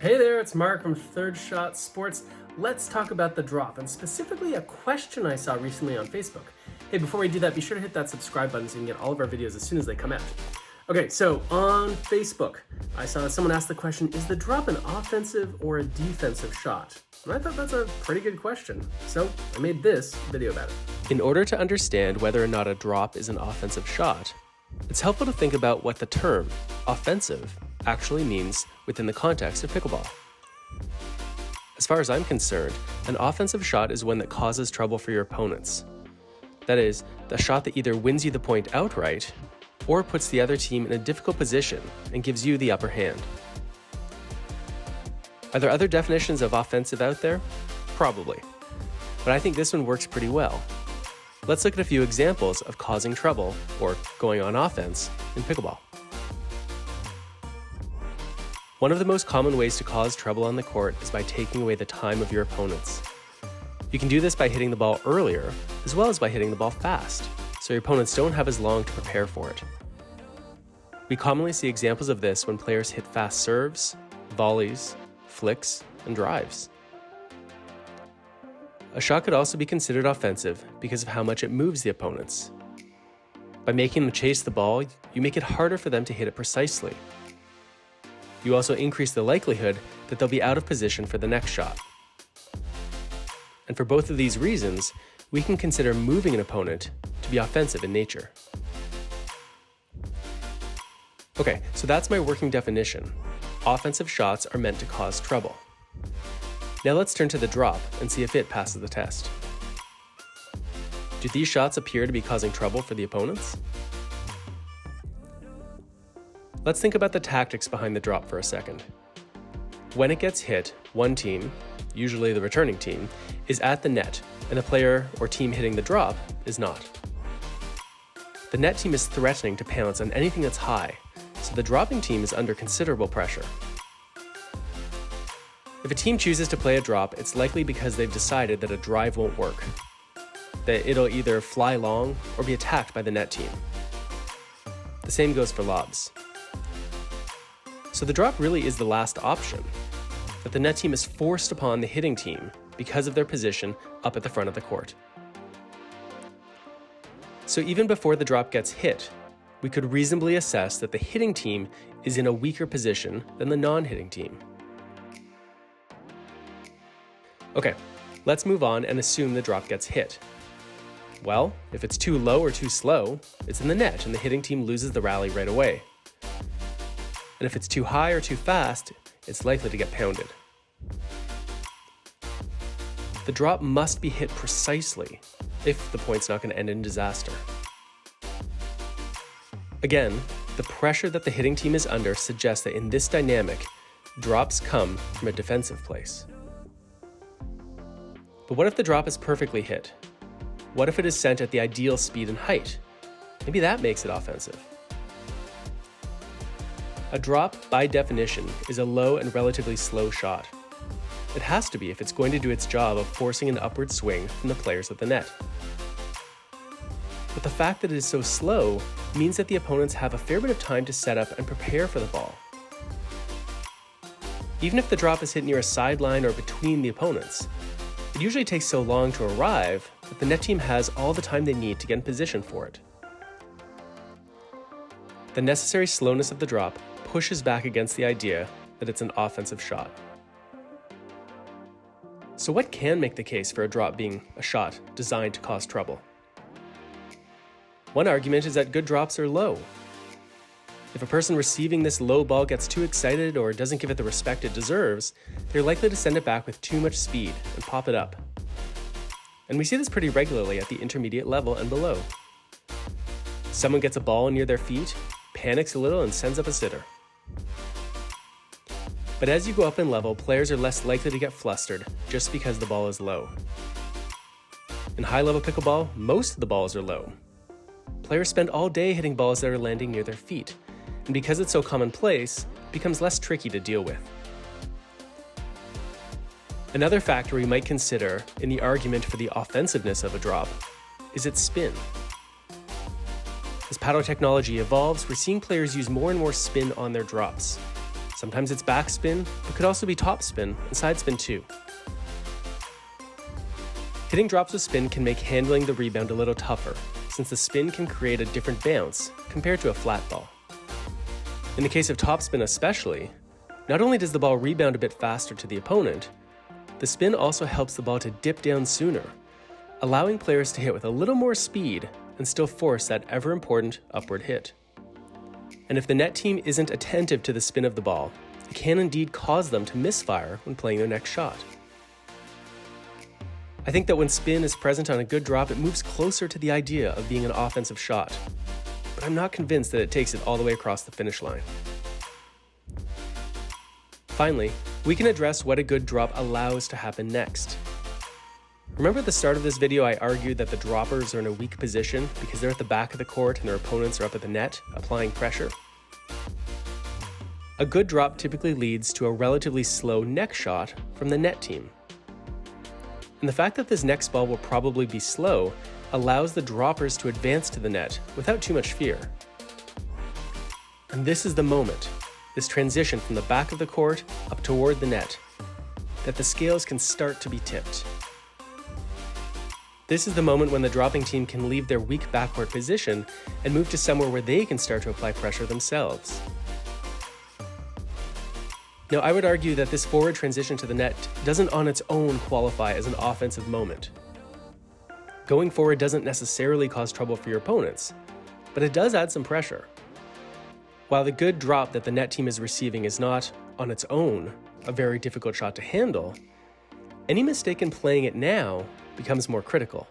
Hey there, it's Mark from Third Shot Sports. Let's talk about the drop, and specifically a question I saw recently on Facebook. Hey, before we do that, be sure to hit that subscribe button so you can get all of our videos as soon as they come out. Okay, so on Facebook, I saw that someone asked the question, is the drop an offensive or a defensive shot? And I thought that's a pretty good question, so I made this video about it. In order to understand whether or not a drop is an offensive shot, it's helpful to think about what the term offensive actually means within the context of pickleball. As far as I'm concerned, an offensive shot is one that causes trouble for your opponents. That is, the shot that either wins you the point outright or puts the other team in a difficult position and gives you the upper hand. Are there other definitions of offensive out there? Probably. But I think this one works pretty well. Let's look at a few examples of causing trouble, or going on offense, in pickleball. One of the most common ways to cause trouble on the court is by taking away the time of your opponents. You can do this by hitting the ball earlier, as well as by hitting the ball fast, so your opponents don't have as long to prepare for it. We commonly see examples of this when players hit fast serves, volleys, flicks, and drives. A shot could also be considered offensive because of how much it moves the opponents. By making them chase the ball, you make it harder for them to hit it precisely. You also increase the likelihood that they'll be out of position for the next shot. And for both of these reasons, we can consider moving an opponent to be offensive in nature. Okay, so that's my working definition. Offensive shots are meant to cause trouble. Now let's turn to the drop and see if it passes the test. Do these shots appear to be causing trouble for the opponents? Let's think about the tactics behind the drop for a second. When it gets hit, one team, usually the returning team, is at the net, and the player or team hitting the drop is not. The net team is threatening to pounce on anything that's high, so the dropping team is under considerable pressure. If a team chooses to play a drop, it's likely because they've decided that a drive won't work, that it'll either fly long or be attacked by the net team. The same goes for lobs. So the drop really is the last option, but the net team is forced upon the hitting team because of their position up at the front of the court. So even before the drop gets hit, we could reasonably assess that the hitting team is in a weaker position than the non-hitting team. Okay, let's move on and assume the drop gets hit. Well, if it's too low or too slow, it's in the net and the hitting team loses the rally right away. And if it's too high or too fast, it's likely to get pounded. The drop must be hit precisely if the point's not going to end in disaster. Again, the pressure that the hitting team is under suggests that in this dynamic, drops come from a defensive place. But what if the drop is perfectly hit? What if it is sent at the ideal speed and height? Maybe that makes it offensive. A drop, by definition, is a low and relatively slow shot. It has to be if it's going to do its job of forcing an upward swing from the players at the net. But the fact that it is so slow means that the opponents have a fair bit of time to set up and prepare for the ball. Even if the drop is hit near a sideline or between the opponents, it usually takes so long to arrive that the net team has all the time they need to get in position for it. The necessary slowness of the drop pushes back against the idea that it's an offensive shot. So what can make the case for a drop being a shot designed to cause trouble? One argument is that good drops are low. If a person receiving this low ball gets too excited or doesn't give it the respect it deserves, they're likely to send it back with too much speed and pop it up. And we see this pretty regularly at the intermediate level and below. Someone gets a ball near their feet, panics a little, and sends up a sitter. But as you go up in level, players are less likely to get flustered just because the ball is low. In high-level pickleball, most of the balls are low. Players spend all day hitting balls that are landing near their feet, and because it's so commonplace, it becomes less tricky to deal with. Another factor we might consider in the argument for the offensiveness of a drop is its spin. As paddle technology evolves, we're seeing players use more and more spin on their drops. Sometimes it's backspin, but could also be topspin and side spin too. Hitting drops with spin can make handling the rebound a little tougher, since the spin can create a different bounce compared to a flat ball. In the case of topspin especially, not only does the ball rebound a bit faster to the opponent, the spin also helps the ball to dip down sooner, allowing players to hit with a little more speed and still force that ever-important upward hit. And if the net team isn't attentive to the spin of the ball, it can indeed cause them to misfire when playing their next shot. I think that when spin is present on a good drop, it moves closer to the idea of being an offensive shot, but I'm not convinced that it takes it all the way across the finish line. Finally, we can address what a good drop allows to happen next. Remember at the start of this video I argued that the droppers are in a weak position because they're at the back of the court and their opponents are up at the net, applying pressure? A good drop typically leads to a relatively slow next shot from the net team. And the fact that this next ball will probably be slow allows the droppers to advance to the net without too much fear. And this is the moment, this transition from the back of the court up toward the net, that the scales can start to be tipped. This is the moment when the dropping team can leave their weak backcourt position and move to somewhere where they can start to apply pressure themselves. Now, I would argue that this forward transition to the net doesn't on its own qualify as an offensive moment. Going forward doesn't necessarily cause trouble for your opponents, but it does add some pressure. While the good drop that the net team is receiving is not, on its own, a very difficult shot to handle, any mistake in playing it now becomes more critical.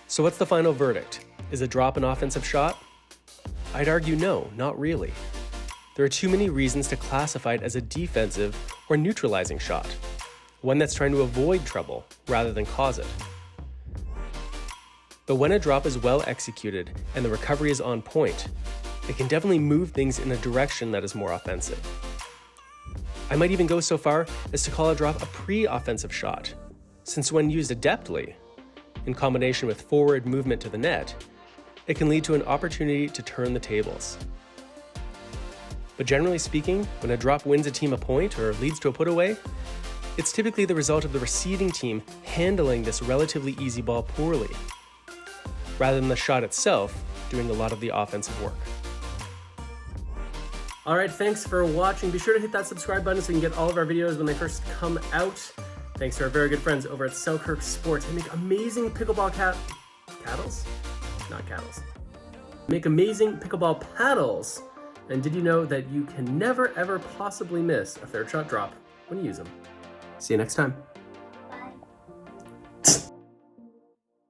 So what's the final verdict? Is a drop an offensive shot? I'd argue no, not really. There are too many reasons to classify it as a defensive or neutralizing shot, one that's trying to avoid trouble rather than cause it. But when a drop is well executed and the recovery is on point, it can definitely move things in a direction that is more offensive. I might even go so far as to call a drop a pre-offensive shot, since when used adeptly, in combination with forward movement to the net, it can lead to an opportunity to turn the tables. But generally speaking, when a drop wins a team a point or leads to a put away, it's typically the result of the receiving team handling this relatively easy ball poorly, rather than the shot itself doing a lot of the offensive work. All right, thanks for watching. Be sure to hit that subscribe button so you can get all of our videos when they first come out. Thanks to our very good friends over at Selkirk Sports. They make amazing pickleball caddles? Not caddles. Make amazing pickleball paddles. And did you know that you can never ever possibly miss a third shot drop when you use them? See you next time.